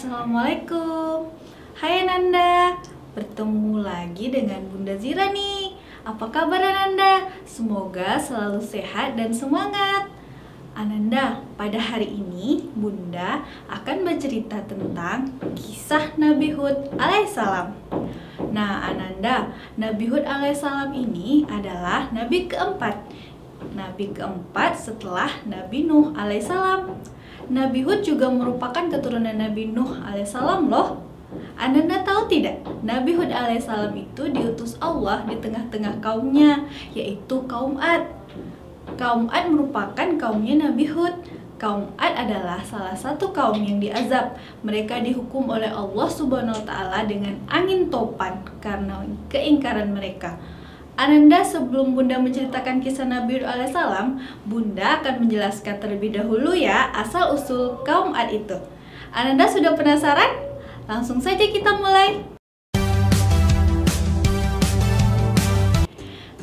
Assalamualaikum. Hai Ananda, bertemu lagi dengan Bunda Zira nih. Apa kabar Ananda? Semoga selalu sehat dan semangat. Ananda, pada hari ini Bunda akan bercerita tentang kisah Nabi Hud alaihissalam. Nah Ananda, Nabi Hud alaihissalam ini adalah Nabi keempat. Nabi keempat setelah Nabi Nuh alaihissalam. Nabi Hud juga merupakan keturunan Nabi Nuh alaihissalam loh. Anda tahu tidak? Nabi Hud alaihissalam itu diutus Allah di tengah-tengah kaumnya, yaitu kaum Ad. Kaum Ad merupakan kaumnya Nabi Hud. Kaum Ad adalah salah satu kaum yang diazab. Mereka dihukum oleh Allah Subhanahu wa Ta'ala dengan angin topan karena keingkaran mereka. Ananda, sebelum Bunda menceritakan kisah Nabi Hud alaihissalam, Bunda akan menjelaskan terlebih dahulu ya asal-usul kaum Ad itu. Ananda sudah penasaran? Langsung saja kita mulai.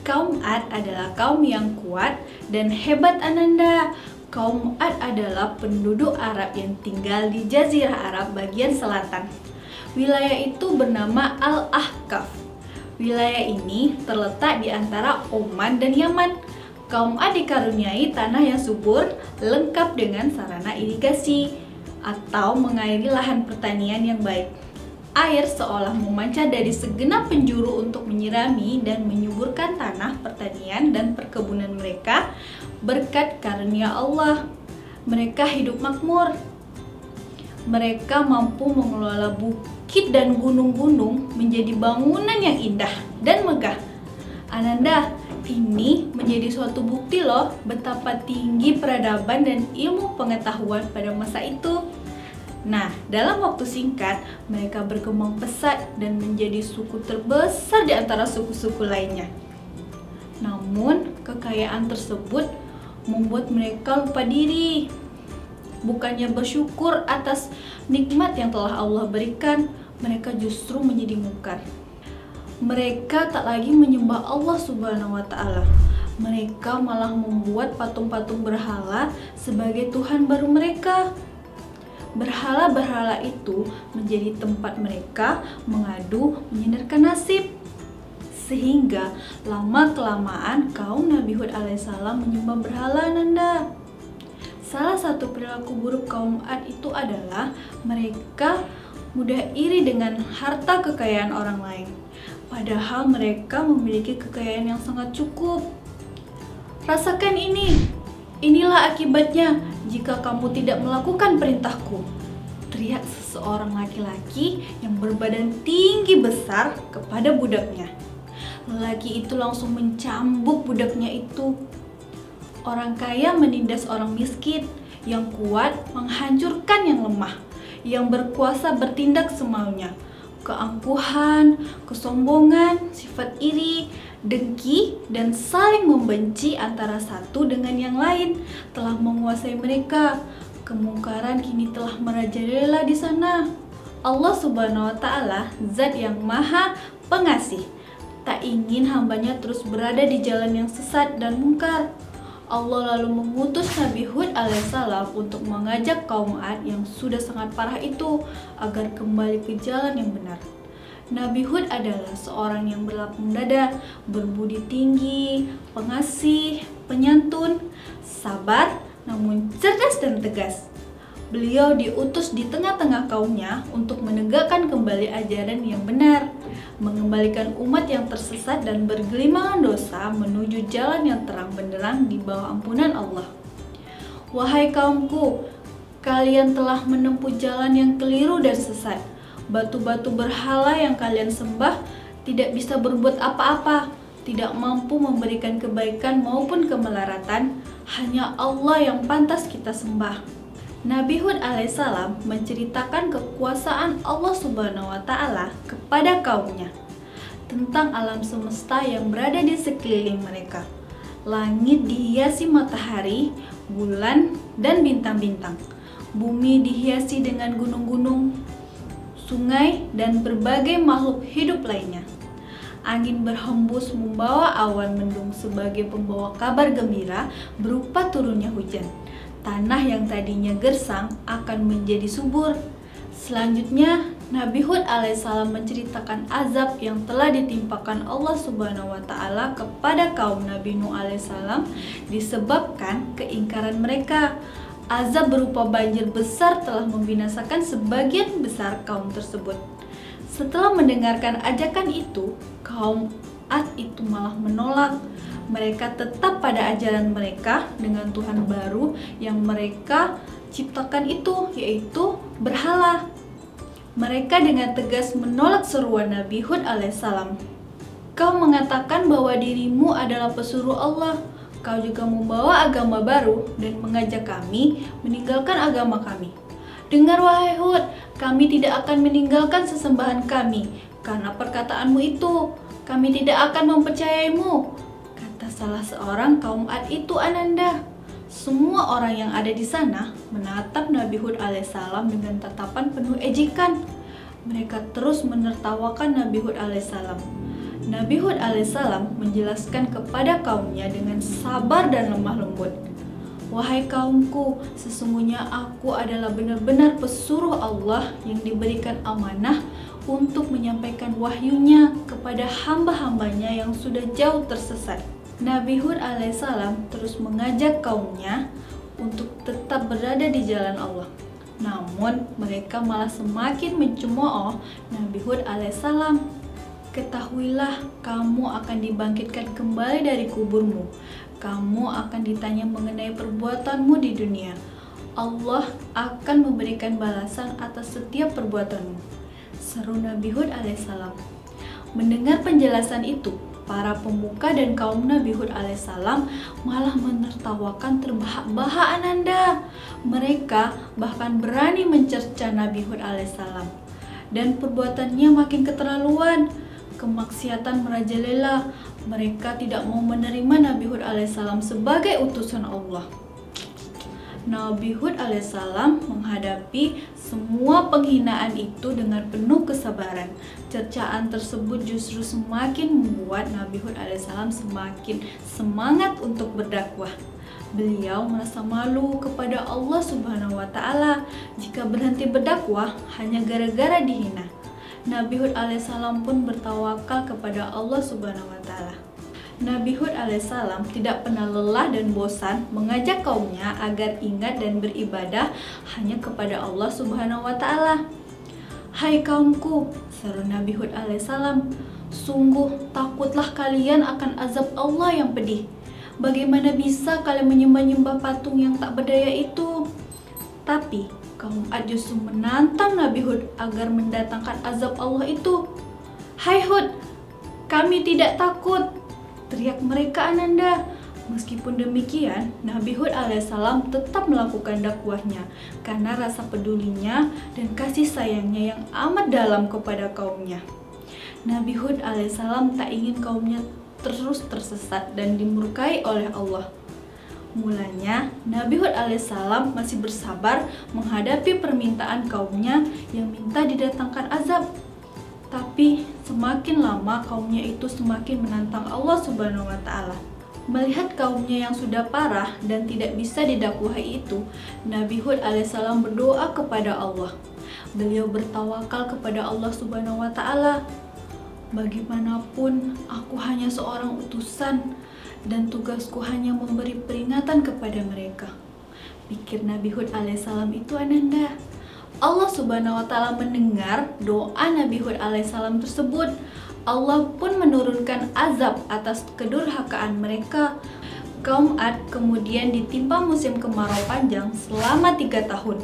Kaum Ad adalah kaum yang kuat dan hebat Ananda. Kaum Ad adalah penduduk Arab yang tinggal di Jazirah Arab bagian selatan. Wilayah itu bernama Al-Ahqaf. Wilayah ini terletak di antara Oman dan Yaman. Kaum Ad dikaruniai tanah yang subur, lengkap dengan sarana irigasi atau mengairi lahan pertanian yang baik. Air seolah memancar dari segenap penjuru untuk menyirami dan menyuburkan tanah pertanian dan perkebunan mereka berkat karunia Allah. Mereka hidup makmur. Mereka mampu mengelola bukit dan gunung-gunung menjadi bangunan yang indah dan megah. Ananda, ini menjadi suatu bukti loh betapa tinggi peradaban dan ilmu pengetahuan pada masa itu. Nah, dalam waktu singkat, mereka berkembang pesat dan menjadi suku terbesar di antara suku-suku lainnya. Namun, kekayaan tersebut membuat mereka lupa diri. Bukannya bersyukur atas nikmat yang telah Allah berikan, mereka justru menjadi mungkar. Mereka tak lagi menyembah Allah Subhanahu wa Ta'ala. Mereka malah membuat patung-patung berhala sebagai Tuhan baru mereka. Berhala-berhala itu menjadi tempat mereka mengadu menyandarkan nasib. Sehingga lama-kelamaan kaum Nabi Hud alaihissalam menyembah berhala Ananda. Salah satu perilaku buruk kaum Ad itu adalah mereka mudah iri dengan harta kekayaan orang lain. Padahal mereka memiliki kekayaan yang sangat cukup. Rasakan ini. Inilah akibatnya jika kamu tidak melakukan perintahku. Teriak seseorang laki-laki yang berbadan tinggi besar kepada budaknya. Lelaki itu langsung mencambuk budaknya itu. Orang kaya menindas orang miskin, yang kuat menghancurkan yang lemah, yang berkuasa bertindak semaunya. Keangkuhan, kesombongan, sifat iri, dengki, dan saling membenci antara satu dengan yang lain telah menguasai mereka. Kemungkaran kini telah merajalela di sana. Allah Subhanahu wa Ta'ala, Zat yang Maha Pengasih, tak ingin hambanya terus berada di jalan yang sesat dan mungkar. Allah lalu mengutus Nabi Hud alaihissalam untuk mengajak kaum Ad yang sudah sangat parah itu agar kembali ke jalan yang benar. Nabi Hud adalah seorang yang berlapang dada, berbudi tinggi, pengasih, penyantun, sabar, namun cerdas dan tegas. Beliau diutus di tengah-tengah kaumnya untuk menegakkan kembali ajaran yang benar, mengembalikan umat yang tersesat dan bergelimangan dosa menuju jalan yang terang benderang di bawah ampunan Allah. Wahai kaumku, kalian telah menempuh jalan yang keliru dan sesat. Batu-batu berhala yang kalian sembah tidak bisa berbuat apa-apa, tidak mampu memberikan kebaikan maupun kemelaratan. Hanya Allah yang pantas kita sembah. Nabi Hud alaihissalam menceritakan kekuasaan Allah Subhanahu wa Ta'ala kepada kaumnya tentang alam semesta yang berada di sekeliling mereka. Langit dihiasi matahari, bulan, dan bintang-bintang. Bumi dihiasi dengan gunung-gunung, sungai, dan berbagai makhluk hidup lainnya. Angin berhembus membawa awan mendung sebagai pembawa kabar gembira berupa turunnya hujan. Tanah yang tadinya gersang akan menjadi subur. Selanjutnya, Nabi Hud alaihissalam menceritakan azab yang telah ditimpakan Allah Subhanahu wa Ta'ala kepada kaum Nabi Nuh alaihissalam disebabkan keingkaran mereka. Azab berupa banjir besar telah membinasakan sebagian besar kaum tersebut. Setelah mendengarkan ajakan itu, kaum Ad itu malah menolak. Mereka tetap pada ajaran mereka dengan Tuhan baru yang mereka ciptakan itu, yaitu berhala. Mereka dengan tegas menolak seruan Nabi Hud alaihissalam. Kau mengatakan bahwa dirimu adalah pesuruh Allah. Kau juga membawa agama baru dan mengajak kami meninggalkan agama kami. Dengar wahai Hud, kami tidak akan meninggalkan sesembahan kami karena perkataanmu itu. Kami tidak akan mempercayaimu, kata salah seorang kaum Ad itu, Ananda. Semua orang yang ada di sana menatap Nabi Hud alaihissalam dengan tatapan penuh ejekan. Mereka terus menertawakan Nabi Hud alaihissalam. Nabi Hud alaihissalam menjelaskan kepada kaumnya dengan sabar dan lemah lembut. Wahai kaumku, sesungguhnya aku adalah benar-benar pesuruh Allah yang diberikan amanah untuk menyampaikan wahyunya kepada hamba-hambanya yang sudah jauh tersesat. Nabi Hud alaihissalam terus mengajak kaumnya untuk tetap berada di jalan Allah. Namun mereka malah semakin mencemooh Nabi Hud alaihissalam. Ketahuilah, kamu akan dibangkitkan kembali dari kuburmu. Kamu akan ditanya mengenai perbuatanmu di dunia. Allah akan memberikan balasan atas setiap perbuatanmu, seru Nabi Hud alaihissalam. Mendengar penjelasan itu, para pemuka dan kaum Nabi Hud alaihissalam malah menertawakan terbahak-bahak, Ananda. Mereka bahkan berani mencerca Nabi Hud alaihissalam, dan perbuatannya makin keterlaluan. Kemaksiatan merajalela. Mereka tidak mau menerima Nabi Hud alaihissalam sebagai utusan Allah. Nabi Hud alaihissalam menghadapi semua penghinaan itu dengan penuh kesabaran. Cercaan tersebut justru semakin membuat Nabi Hud alaihissalam semakin semangat untuk berdakwah. Beliau merasa malu kepada Allah Subhanahu wa Ta'ala jika berhenti berdakwah hanya gara-gara dihina. Nabi Hud alaihissalam pun bertawakal kepada Allah Subhanahu wa Ta'ala. Nabi Hud alaihissalam tidak pernah lelah dan bosan mengajak kaumnya agar ingat dan beribadah hanya kepada Allah Subhanahu wa Ta'ala. Hai kaumku, seru Nabi Hud alaihissalam, sungguh takutlah kalian akan azab Allah yang pedih. Bagaimana bisa kalian menyembah-nyembah patung yang tak berdaya itu? Tapi kaum Ad justru menantang Nabi Hud agar mendatangkan azab Allah itu. Hai Hud, kami tidak takut, teriak mereka, Ananda. Meskipun demikian, Nabi Hud alaihissalam tetap melakukan dakwahnya karena rasa pedulinya dan kasih sayangnya yang amat dalam kepada kaumnya. Nabi Hud alaihissalam tak ingin kaumnya terus tersesat dan dimurkai oleh Allah. Mulanya, Nabi Hud alaihissalam masih bersabar menghadapi permintaan kaumnya yang minta didatangkan azab. Tapi semakin lama kaumnya itu semakin menantang Allah Subhanahu wa Ta'ala. Melihat kaumnya yang sudah parah dan tidak bisa didakwahi itu, Nabi Hud alaihissalam berdoa kepada Allah. Beliau bertawakal kepada Allah Subhanahu wa Ta'ala. Bagaimanapun, aku hanya seorang utusan dan tugasku hanya memberi peringatan kepada mereka, pikir Nabi Hud alaihissalam itu, Ananda. Allah Subhanahu wa Ta'ala mendengar doa Nabi Hud alaihissalam tersebut. Allah pun menurunkan azab atas kedurhakaan mereka. Kaum Ad kemudian ditimpa musim kemarau panjang selama 3 tahun.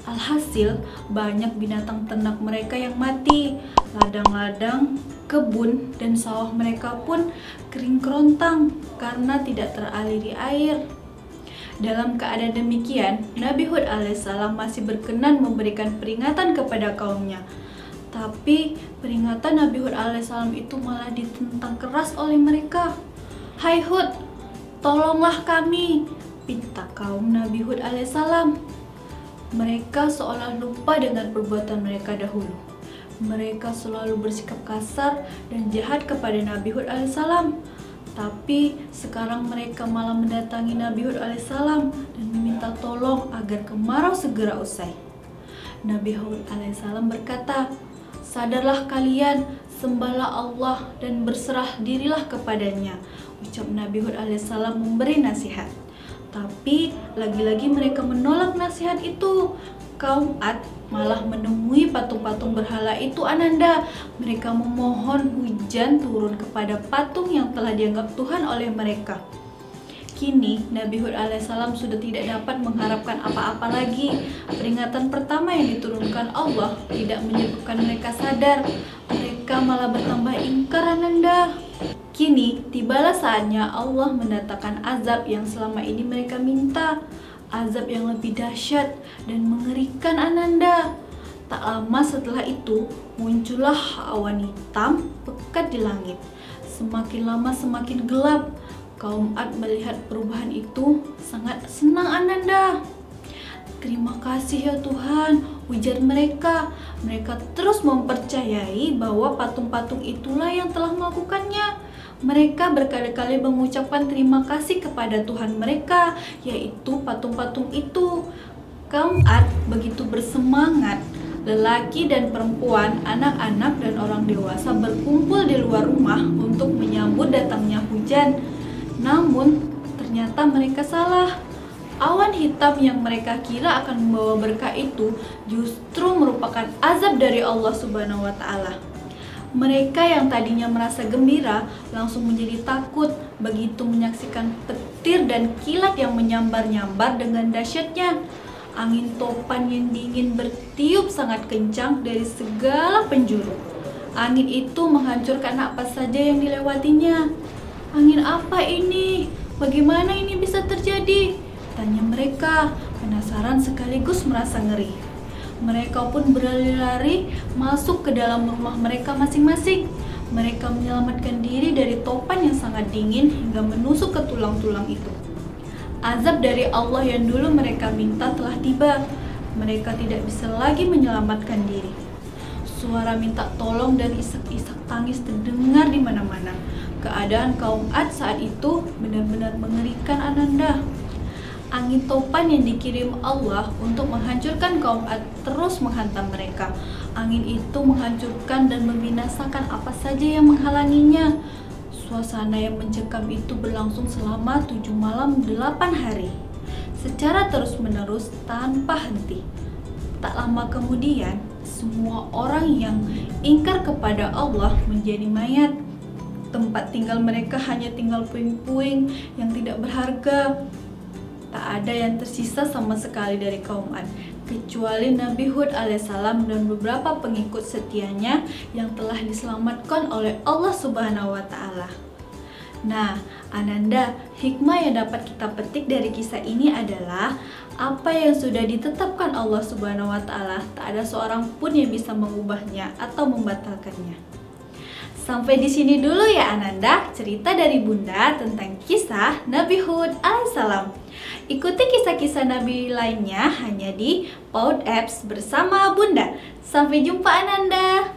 Alhasil, banyak binatang ternak mereka yang mati. Ladang-ladang, kebun, dan sawah mereka pun kering kerontang karena tidak teraliri air. Dalam keadaan demikian, Nabi Hud alaihissalam masih berkenan memberikan peringatan kepada kaumnya. Tapi peringatan Nabi Hud alaihissalam itu malah ditentang keras oleh mereka. Hai Hud, tolonglah kami, pinta kaum Nabi Hud alaihissalam. Mereka seolah lupa dengan perbuatan mereka dahulu. Mereka selalu bersikap kasar dan jahat kepada Nabi Hud alaihissalam. Tapi sekarang mereka malah mendatangi Nabi Hud alaihissalam dan meminta tolong agar kemarau segera usai. Nabi Hud alaihissalam berkata, "Sadarlah kalian, sembahlah Allah dan berserah dirilah kepadanya." Ucap Nabi Hud alaihissalam memberi nasihat. Tapi lagi-lagi mereka menolak nasihat itu. Kaum Ad malah menemui patung-patung berhala itu, Ananda. Mereka memohon hujan turun kepada patung yang telah dianggap Tuhan oleh mereka. Kini Nabi Hud alaihissalam sudah tidak dapat mengharapkan apa-apa lagi. Peringatan pertama yang diturunkan Allah tidak menyebabkan mereka sadar. Mereka malah bertambah ingkar, Ananda. Kini tibalah saatnya Allah mendatangkan azab yang selama ini mereka minta. Azab yang lebih dahsyat dan mengerikan, Ananda. Tak lama setelah itu muncullah awan hitam pekat di langit. Semakin lama semakin gelap. Kaum Ad melihat perubahan itu sangat senang, Ananda. "Terima kasih ya Tuhan," ujar mereka. Mereka terus mempercayai bahwa patung-patung itulah yang telah melakukannya. Mereka berkali-kali mengucapkan terima kasih kepada Tuhan mereka, yaitu patung-patung itu. Kaum Ad begitu bersemangat. Lelaki dan perempuan, anak-anak dan orang dewasa berkumpul di luar rumah untuk menyambut datangnya hujan. Namun, ternyata mereka salah. Awan hitam yang mereka kira akan membawa berkah itu justru merupakan azab dari Allah Subhanahu wa Ta'ala. Mereka yang tadinya merasa gembira langsung menjadi takut begitu menyaksikan petir dan kilat yang menyambar-nyambar dengan dahsyatnya. Angin topan yang dingin bertiup sangat kencang dari segala penjuru. Angin itu menghancurkan apa saja yang dilewatinya. "Angin apa ini? Bagaimana ini bisa terjadi?" tanya mereka, penasaran sekaligus merasa ngeri. Mereka pun berlari-lari masuk ke dalam rumah mereka masing-masing. Mereka menyelamatkan diri dari topan yang sangat dingin hingga menusuk ke tulang-tulang itu. Azab dari Allah yang dulu mereka minta telah tiba. Mereka tidak bisa lagi menyelamatkan diri. Suara minta tolong dan isak-isak tangis terdengar di mana-mana. Keadaan kaum Ad saat itu benar-benar mengerikan, Ananda. Angin topan yang dikirim Allah untuk menghancurkan kaum Ad terus menghantam mereka. Angin itu menghancurkan dan membinasakan apa saja yang menghalanginya. Suasana yang mencekam itu berlangsung selama 7 malam 8 hari, secara terus-menerus tanpa henti. Tak lama kemudian, semua orang yang ingkar kepada Allah menjadi mayat. Tempat tinggal mereka hanya tinggal puing-puing yang tidak berharga. Tak ada yang tersisa sama sekali dari kaum Ad, kecuali Nabi Hud alaihissalam dan beberapa pengikut setianya yang telah diselamatkan oleh Allah Subhanahu wa Ta'ala. Nah, Ananda, hikmah yang dapat kita petik dari kisah ini adalah apa yang sudah ditetapkan Allah Subhanahu wa Ta'ala, tak ada seorang pun yang bisa mengubahnya atau membatalkannya. Sampai di sini dulu ya Ananda, cerita dari Bunda tentang kisah Nabi Hud alaihissalam. Ikuti kisah-kisah Nabi lainnya hanya di PAUD Apps bersama Bunda. Sampai jumpa Ananda.